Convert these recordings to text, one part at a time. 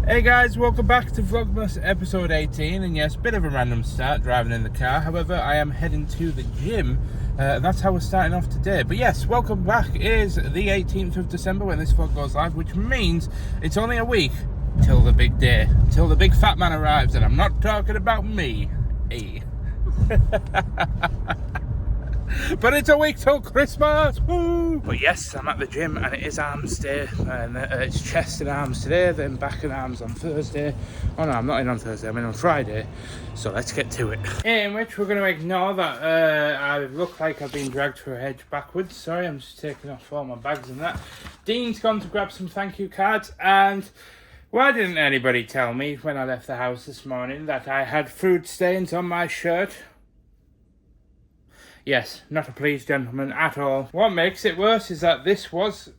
Hey guys, welcome back to Vlogmas episode 18, and yes, bit of a random start driving in the car. However, I am heading to the gym, and that's how we're starting off today. But yes, welcome back. It is the 18th of December when this vlog goes live, which means it's only a week till the big day, till the big fat man arrives, and I'm not talking about me. Hey. But it's a week till Christmas, woo! But yes, I'm at the gym and it is arms day, and it's chest and arms today, then back and arms on Thursday. Oh no, I'm not in on Thursday, I'm in on Friday. So let's get to it. In which we're going to ignore that I look like I've been dragged through a hedge backwards. Sorry, I'm just taking off all my bags and that. Dean's gone to grab some thank you cards, and why didn't anybody tell me when I left the house this morning that I had food stains on my shirt? Yes, not a pleased gentleman at all. What makes it worse is that this was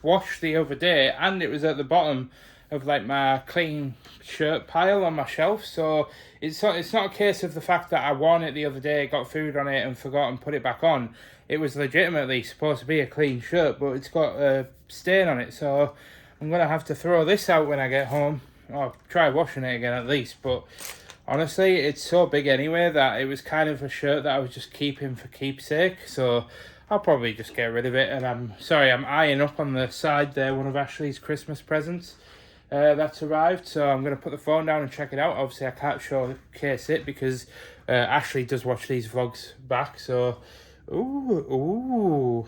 washed the other day and it was at the bottom of like my clean shirt pile on my shelf. So it's not a case of the fact that I worn it the other day, got food on it and forgot and put it back on. It was legitimately supposed to be a clean shirt, but it's got a stain on it. So I'm going to have to throw this out when I get home. Or try washing it again at least, but honestly, it's so big anyway that it was kind of a shirt that I was just keeping for keepsake. So I'll probably just get rid of it. And I'm sorry, I'm eyeing up on the side there one of Ashley's Christmas presents that's arrived. So I'm going to put the phone down and check it out. Obviously, I can't showcase it because Ashley does watch these vlogs back. So, ooh,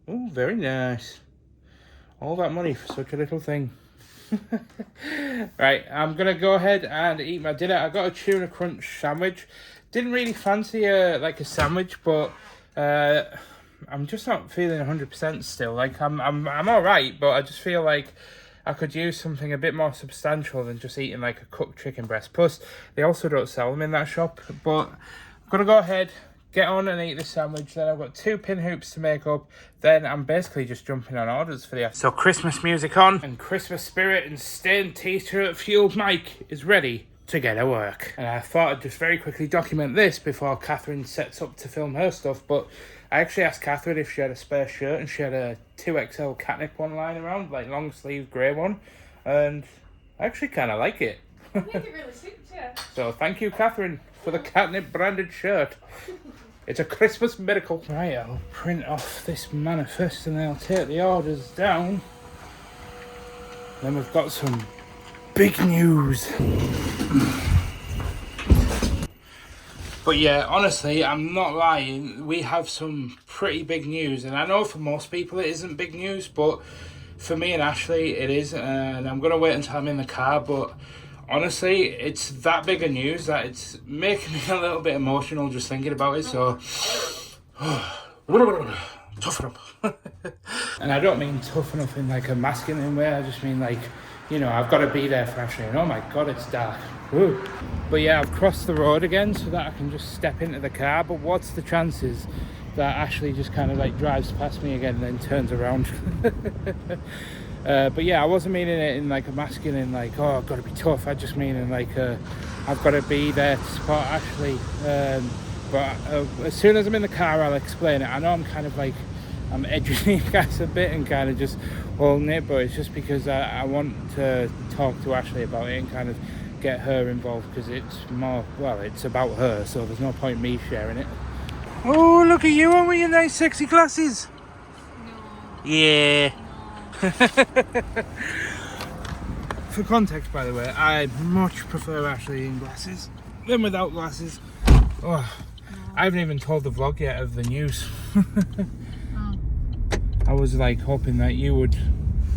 very nice. All that money for such a little thing. Right, I'm gonna go ahead and eat my dinner. I got a tuna crunch sandwich. Didn't really fancy like a sandwich, but I'm just not feeling 100% still. Like I'm all right, but I just feel like I could use something a bit more substantial than just eating like a cooked chicken breast. Plus, they also don't sell them in that shop. But I'm gonna go ahead, get on and eat this sandwich. Then I've got 2 pin hoops to make up. Then I'm basically just jumping on orders for the afternoon. So Christmas music on, and Christmas spirit and stained t-shirt fueled Mike is ready to get to work. And I thought I'd just very quickly document this before Catherine sets up to film her stuff. But I actually asked Catherine if she had a spare shirt, and she had a 2XL Katnipp one lying around, like long sleeve grey one. And I actually kind of like it. I think it really suits you. So thank you, Catherine, for the Katnipp branded shirt. It's a Christmas miracle. Right, I'll print off this manifest and then I'll take the orders down. Then we've got some big news. But yeah, honestly, I'm not lying. We have some pretty big news. And I know for most people it isn't big news, but for me and Ashley it is. And I'm going to wait until I'm in the car, but honestly, it's that big of news that it's making me a little bit emotional just thinking about it, so toughen up. And I don't mean toughen up in like a masculine way, I just mean like, you know, I've got to be there for Ashley, and oh my god, it's dark. Woo. But yeah, I've crossed the road again so that I can just step into the car, but what's the chances that Ashley just kind of like drives past me again and then turns around? But yeah, I wasn't meaning it in like a masculine, like, oh, I've got to be tough. I just mean in like, I've got to be there to support Ashley. But as soon as I'm in the car, I'll explain it. I know I'm kind of like, I'm edging you guys a bit and kind of just holding it, but it's just because I want to talk to Ashley about it and kind of get her involved, because it's more, well, it's about her, so there's no point me sharing it. Oh, look at you on with your nice sexy glasses. No. Yeah. For context, by the way, I much prefer Ashley in glasses than without glasses. Oh, I haven't even told the vlog yet of the news. Oh. I was like hoping that you would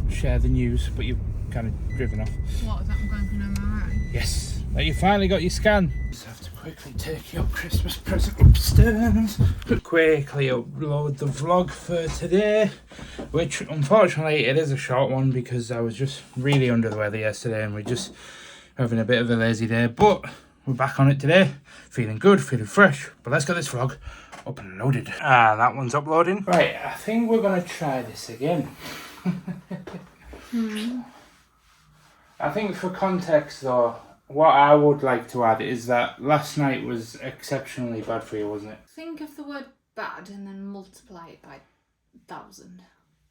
share the news, but you've kind of driven off. What, is that I'm going for an MRI? Yes, that you finally got your scan. Just have to quickly take your Christmas present upstairs. Quickly upload the vlog for today, which unfortunately it is a short one because I was just really under the weather yesterday and we're just having a bit of a lazy day, but we're back on it today, feeling good, feeling fresh. But let's get this vlog uploaded. Ah, that one's uploading. Right, I think we're gonna try this again. I think for context though, what I would like to add is that last night was exceptionally bad for you, wasn't it? Think of the word bad and then multiply it by 1,000.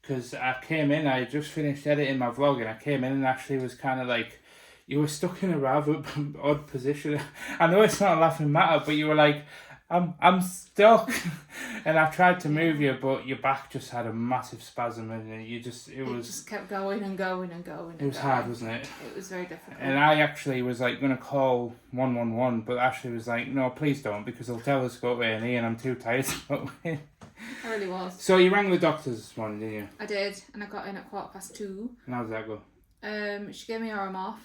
because I came in, I had just finished editing my vlog, and I came in and Ashley was kind of like, you were stuck in a rather odd position. I know it's not a laughing matter, but you were like, I'm stuck. And I tried to move you, but your back just had a massive spasm, and it just kept going and going and going. It was hard, wasn't it? It was very difficult. And I actually was like going to call 111, but Ashley was like, no, please don't, because they'll tell us to go to A&E, and I'm too tired to go in. I really was. So you rang the doctors this morning, didn't you? I did, and I got in at 2:15. And how did that go? She gave me Oromorph,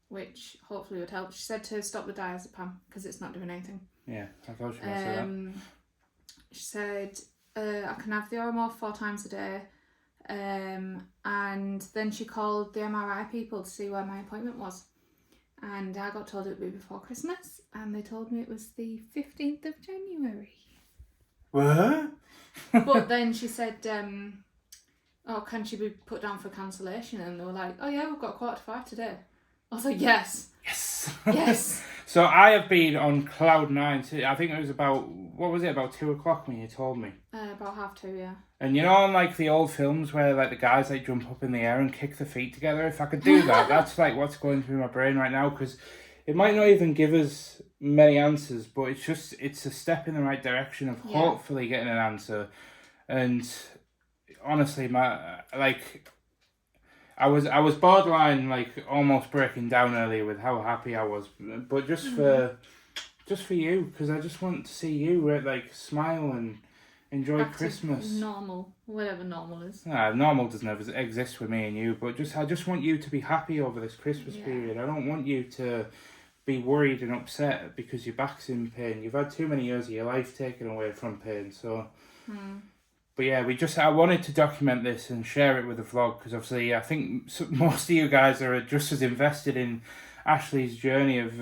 which hopefully would help. She said to stop the diazepam because it's not doing anything. Yeah, I thought she was going to say that. She said I can have the Oromorph 4 times a day. And then she called the MRI people to see where my appointment was. And I got told it would be before Christmas, and they told me it was the 15th of January. What? But then she said, oh, can she be put down for cancellation? And they were like, oh yeah, we've got 4:45 today. I was like, yes. Yes. Yes. So I have been on cloud 9. I think it was about, what was it, about 2 o'clock when you told me? About 2:30, yeah. And you know, on like the old films where like the guys like jump up in the air and kick their feet together, if I could do that, that's like what's going through my brain right now, because it might not even give us many answers, but it's a step in the right direction of hopefully getting an answer. And honestly, I was borderline like almost breaking down earlier with how happy I was, but just for you, because I just want to see you like smile and enjoy Christmas. Normal, whatever normal is. Normal doesn't exist with me and you, but I just want you to be happy over this Christmas period. I don't want you to be worried and upset because your back's in pain. You've had too many years of your life taken away from pain, so. But yeah, I wanted to document this and share it with the vlog, because obviously I think most of you guys are just as invested in Ashley's journey of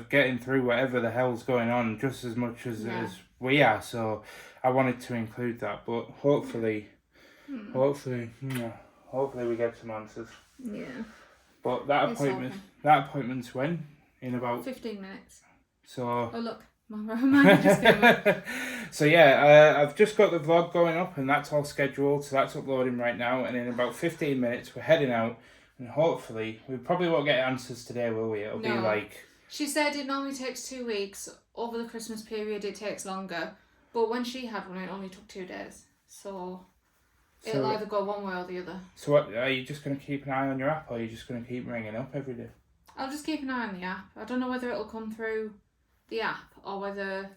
getting through whatever the hell's going on just as much as we are. So I wanted to include that, but hopefully we get some answers. Yeah. But appointment's when? In about 15 minutes. So. Oh look. My reminder just came up. So yeah, I've just got the vlog going up, and that's all scheduled, so that's uploading right now, and in about 15 minutes we're heading out, and hopefully we probably won't get answers today, will we? It'll be like... She said it normally takes 2 weeks. Over the Christmas period it takes longer, but when she had one it only took 2 days, so it'll either go one way or the other. So what, are you just going to keep an eye on your app, or are you just going to keep ringing up every day? I'll just keep an eye on the app. I don't know whether it'll come through the app or whether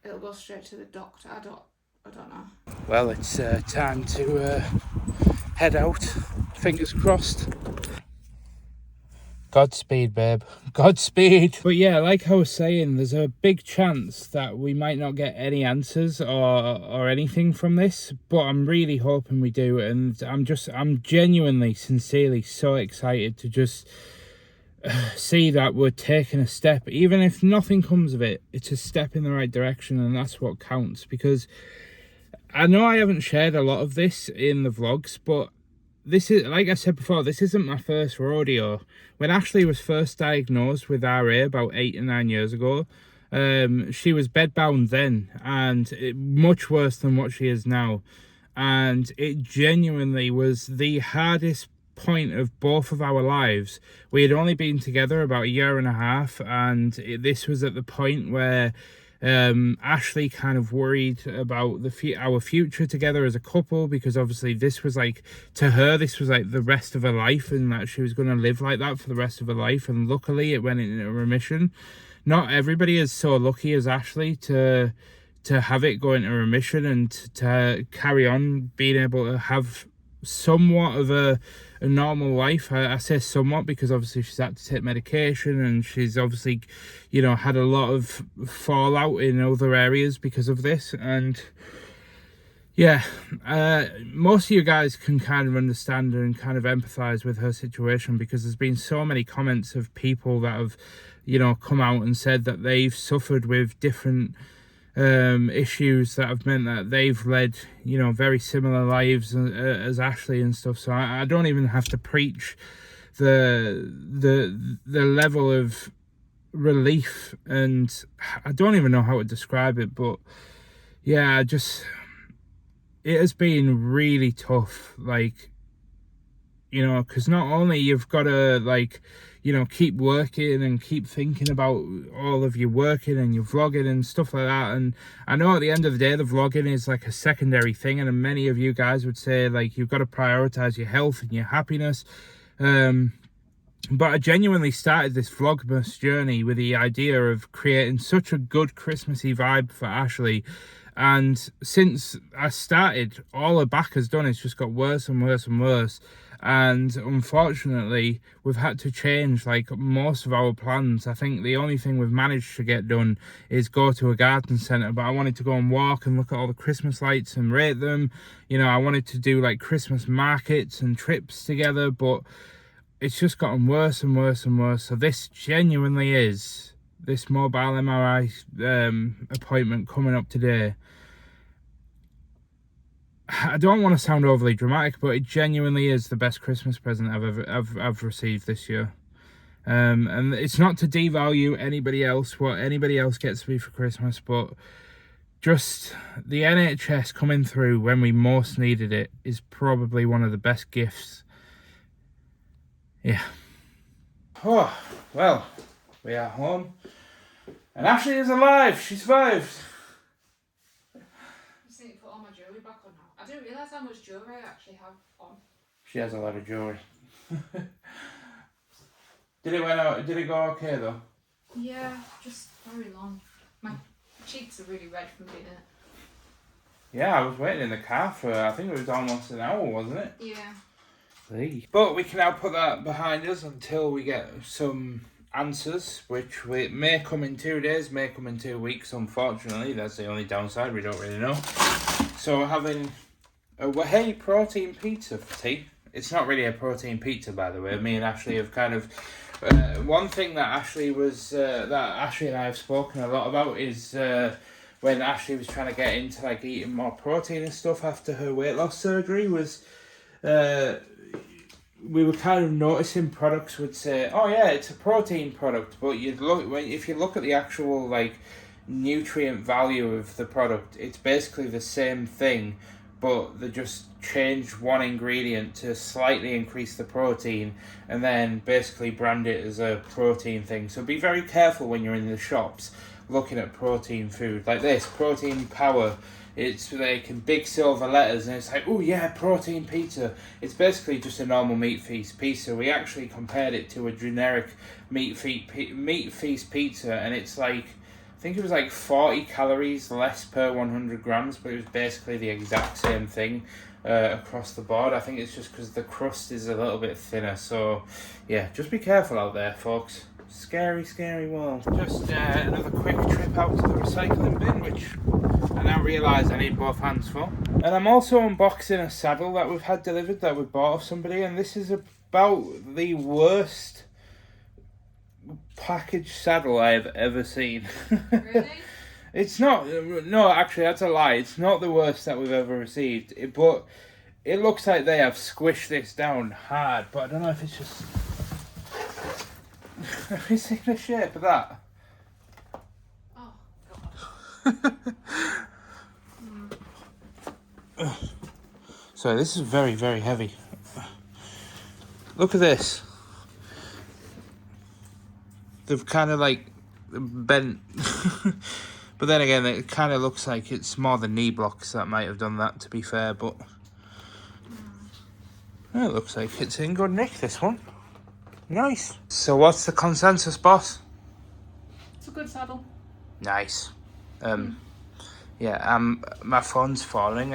it'll go straight to the doctor. I don't know. Well, it's time to head out. Fingers crossed. Godspeed, babe. Godspeed. But yeah, like I was saying, there's a big chance that we might not get any answers or anything from this, but I'm really hoping we do, and I'm genuinely, sincerely so excited to just see that we're taking a step. Even if nothing comes of it, it's a step in the right direction, and that's what counts. Because I know I haven't shared a lot of this in the vlogs, but this is, like I said before, this isn't my first rodeo. When Ashley was first diagnosed with RA about 8 or 9 years ago, she was bedbound then, and much worse than what she is now. And it genuinely was the hardest point of both of our lives. We had only been together about 1.5 years, and this was at the point where Ashley kind of worried about our future together as a couple, because obviously this was like, to her, this was like the rest of her life, and that she was going to live like that for the rest of her life. And luckily it went into remission. Not everybody is so lucky as Ashley to have it go into remission and to carry on being able to have somewhat of a normal life. I say somewhat because obviously she's had to take medication, and she's obviously, you know, had a lot of fallout in other areas because of this. And yeah, most of you guys can kind of understand and kind of empathize with her situation, because there's been so many comments of people that have, you know, come out and said that they've suffered with different issues that have meant that they've led, you know, very similar lives as Ashley and stuff. So I don't even have to preach the level of relief, and I don't even know how to describe it. But yeah, it has been really tough, like, you know, because not only you've got to, like, you know, keep working and keep thinking about all of your working and your vlogging and stuff like that. And I know at the end of the day, the vlogging is like a secondary thing. And many of you guys would say, like, you've got to prioritize your health and your happiness. But I genuinely started this Vlogmas journey with the idea of creating such a good Christmassy vibe for Ashley. And since I started, all her back has done is just got worse and worse and worse. And unfortunately, we've had to change like most of our plans. I think the only thing we've managed to get done is go to a garden centre. But I wanted to go and walk and look at all the Christmas lights and rate them. You know, I wanted to do like Christmas markets and trips together. But it's just gotten worse and worse and worse. So this genuinely is, this mobile MRI appointment coming up today. I don't want to sound overly dramatic, but it genuinely is the best Christmas present I've received this year. And it's not to devalue anybody else, what anybody else gets me for Christmas, but just the NHS coming through when we most needed it is probably one of the best gifts. Yeah. Oh, well, we are home. And Ashley is alive. She survived. I just need to put all my jewellery back on now. I didn't realise how much jewellery I actually have on. She has a lot of jewellery. Did it go okay though? Yeah, just very long. My cheeks are really red from being in it. Yeah, I was waiting in the car for, I think it was almost an hour, wasn't it? Yeah. But we can now put that behind us until we get some answers, which may come in 2 days, may come in 2 weeks, unfortunately. That's the only downside, we don't really know. So we're having a Wahey protein pizza for tea. It's not really a protein pizza, by the way. Me and Ashley have kind of... one thing that Ashley and I have spoken a lot about is when Ashley was trying to get into like eating more protein and stuff after her weight loss surgery was... we were kind of noticing products would say, oh yeah, it's a protein product, but if you look at the actual like nutrient value of the product, it's basically the same thing, but they just changed one ingredient to slightly increase the protein and then basically brand it as a protein thing. So be very careful when you're in the shops looking at protein food like this, protein power. It's like in big silver letters and it's like, oh yeah, protein pizza. It's basically just a normal meat feast pizza. We actually compared it to a generic meat feast pizza and it's like, I think it was like 40 calories less per 100 grams, but it was basically the exact same thing across the board. I think it's just because the crust is a little bit thinner. So yeah, just be careful out there, folks. Scary, scary world. Just another quick trip out to the recycling bin, which I now realise I need both hands for. And I'm also unboxing a saddle that we've had delivered that we bought off somebody, and this is about the worst packaged saddle I've ever seen. Really? It's not, no, actually that's a lie. It's not the worst that we've ever received, but it looks like they have squished this down hard, but I don't know if it's just... Have you seen the shape of that? Oh, God. So this is very, very heavy. Look at this. They've kind of like bent. But then again, it kind of looks like it's more the knee blocks that might have done that, to be fair, but... It looks like it's in good nick, this one. Nice. So what's the consensus, boss? It's a good saddle. Nice. Yeah, my phone's falling.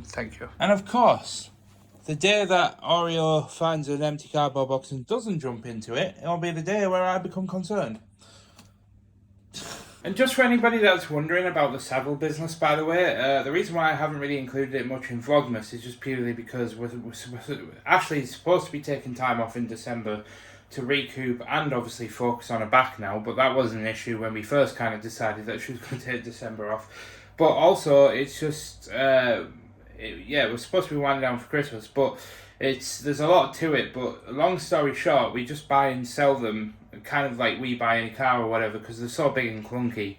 Thank you. And of course, the day that Oreo finds an empty cardboard box and doesn't jump into it, it'll be the day where I become concerned. And just for anybody that's wondering about the saddle business, by the way, the reason why I haven't really included it much in Vlogmas is just purely because Ashley's supposed to be taking time off in December to recoup and obviously focus on her back now, but that was an issue when we first kind of decided that she was going to take December off. But also, it's just, yeah, it was supposed to be winding down for Christmas, but there's a lot to it, but long story short, we just buy and sell them kind of like we buy any car or whatever, because they're so big and clunky.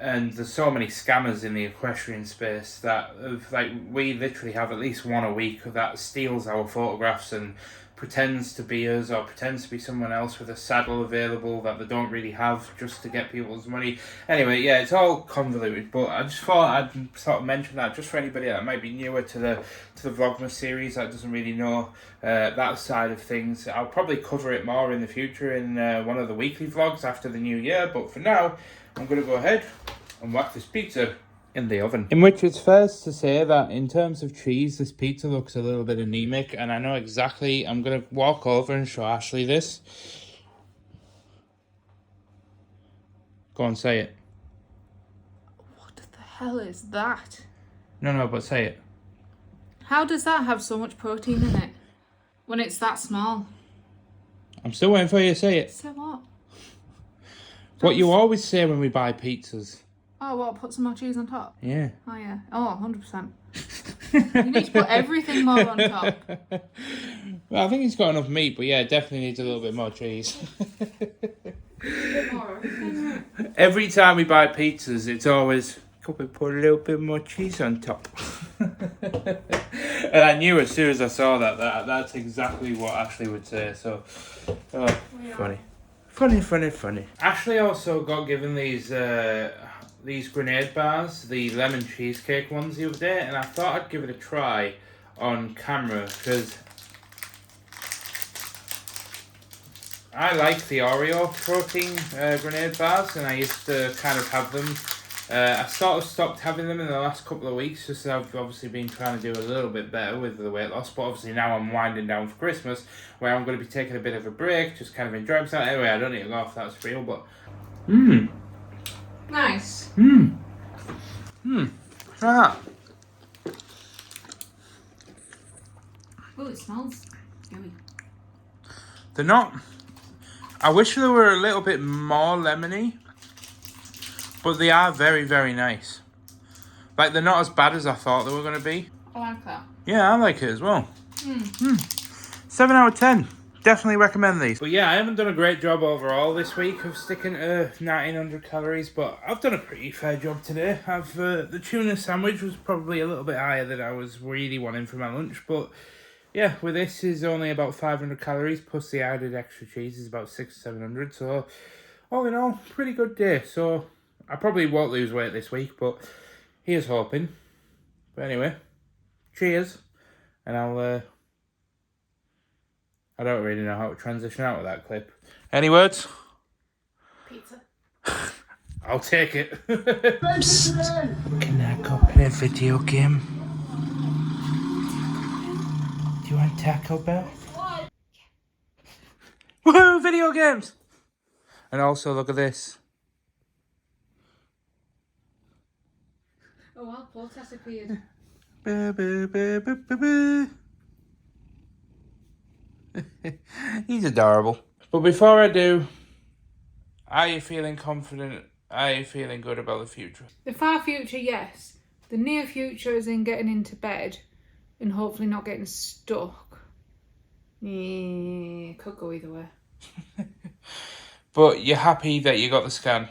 and there's so many scammers in the equestrian space that like we literally have at least one a week that steals our photographs and pretends to be us or pretends to be someone else with a saddle available that they don't really have just to get people's money. Anyway, yeah, it's all convoluted, but I just thought I'd sort of mention that just for anybody that might be newer to the Vlogmas series that doesn't really know that side of things. I'll probably cover it more in the future in one of the weekly vlogs after the new year, but for now I'm going to go ahead and whack this pizza in the oven. In which it's fair to say that in terms of cheese, this pizza looks a little bit anemic, and I know exactly, I'm going to walk over and show Ashley this. Go on, say it. What the hell is that? No, but say it. How does that have so much protein in it when it's that small? I'm still waiting for you to say it. So what? What you always say when we buy pizzas. Oh, what? Put some more cheese on top? Yeah. Oh, yeah. Oh, 100%. You need to put everything more on top. Well, I think it's got enough meat, but yeah, it definitely needs a little bit more cheese. Every time we buy pizzas, it's always, could we put a little bit more cheese on top? And I knew as soon as I saw that's exactly what Ashley would say, so, funny. Funny. Ashley also got given these grenade bars, the lemon cheesecake ones the other day, and I thought I'd give it a try on camera because I like the Oreo protein grenade bars, and I used to kind of have them. I sort of stopped having them in the last couple of weeks just as I've obviously been trying to do a little bit better with the weight loss, but obviously now I'm winding down for Christmas where I'm going to be taking a bit of a break, just kind of enjoying myself. Anyway, I don't need to go off, that's real, but Nice. Ah. Oh, it smells yummy. They're not, I wish they were a little bit more lemony, but they are very, very nice. Like, they're not as bad as I thought they were going to be. I like that. Yeah, I like it as well. 7 out of 10. Definitely recommend these. But yeah, I haven't done a great job overall this week of sticking to 1900 calories, but I've done a pretty fair job today. The tuna sandwich was probably a little bit higher than I was really wanting for my lunch, but yeah, with this is only about 500 calories, plus the added extra cheese is about 600 or 700, so all in all, pretty good day. So I probably won't lose weight this week, but here's hoping. But anyway, cheers, and I don't really know how to transition out of that clip. Any words? Pizza. I'll take it. Can I go play a video game? Do you want Taco Bell? Woohoo! Video games! And also, look at this. Oh wow, Portas appeared. He's adorable. But before I do, are you feeling confident? Are you feeling good about the future? The far future, yes. The near future is in getting into bed and hopefully not getting stuck. Yeah, could go either way. But you're happy that you got the scan?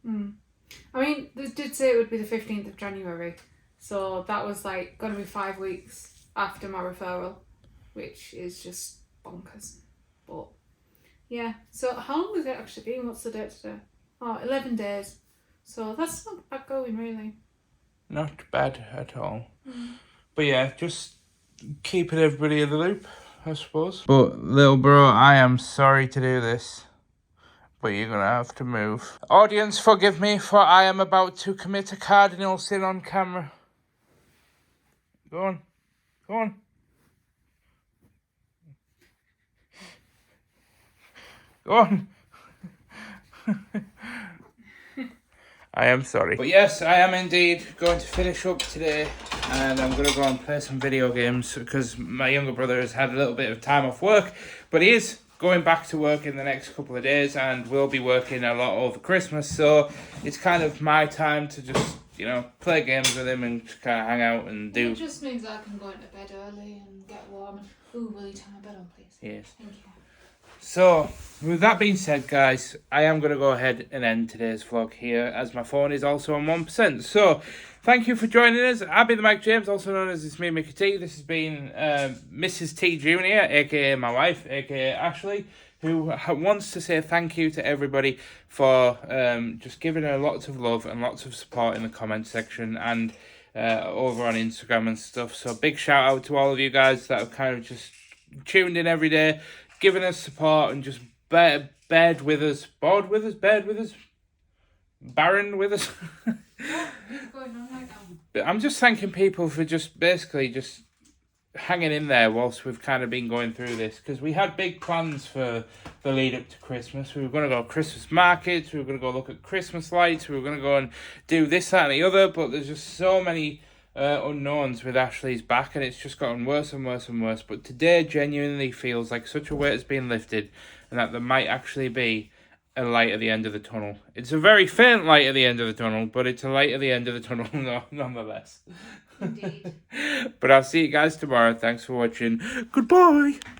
I mean, they did say it would be the 15th of January. So that was like going to be 5 weeks after my referral, which is just bonkers. But yeah, so how long has it actually been? What's the date today? Oh, 11 days. So that's not bad going, really. Not bad at all. But yeah, just keeping everybody in the loop, I suppose. But little bro, I am sorry to do this, but you're gonna have to move. Audience, forgive me, for I am about to commit a cardinal sin on camera. Go on. Go on. Go on. I am sorry. But yes, I am indeed going to finish up today, and I'm going to go and play some video games because my younger brother has had a little bit of time off work, but he is going back to work in the next couple of days and will be working a lot over Christmas, so it's kind of my time to just, you know, play games with him and just kind of hang out and do... It just means I can go into bed early and get warm. Ooh, will you turn my bed on, please? Yes. Thank you. So, with that being said, guys, I am going to go ahead and end today's vlog here, as my phone is also on 1%. So, thank you for joining us. I've been the Mike James, also known as It's Me, Mickey T. This has been Mrs. T Jr., aka my wife, aka Ashley, who wants to say thank you to everybody for just giving her lots of love and lots of support in the comment section and over on Instagram and stuff. So, big shout out to all of you guys that have kind of just tuned in every day, giving us support and just bared with us, bored with us, bared with us, barren with us. What's going on right now? I'm just thanking people for just basically just hanging in there whilst we've kind of been going through this, because we had big plans for the lead up to Christmas. We were going to go to Christmas markets, we were going to go look at Christmas lights, we were going to go and do this, that and the other, but there's just so many unknowns with Ashley's back, and it's just gotten worse and worse and worse. But today genuinely feels like such a weight has been lifted, and that there might actually be a light at the end of the tunnel. It's a very faint light at the end of the tunnel, but it's a light at the end of the tunnel nonetheless. Indeed. But I'll see you guys tomorrow. Thanks for watching. Goodbye.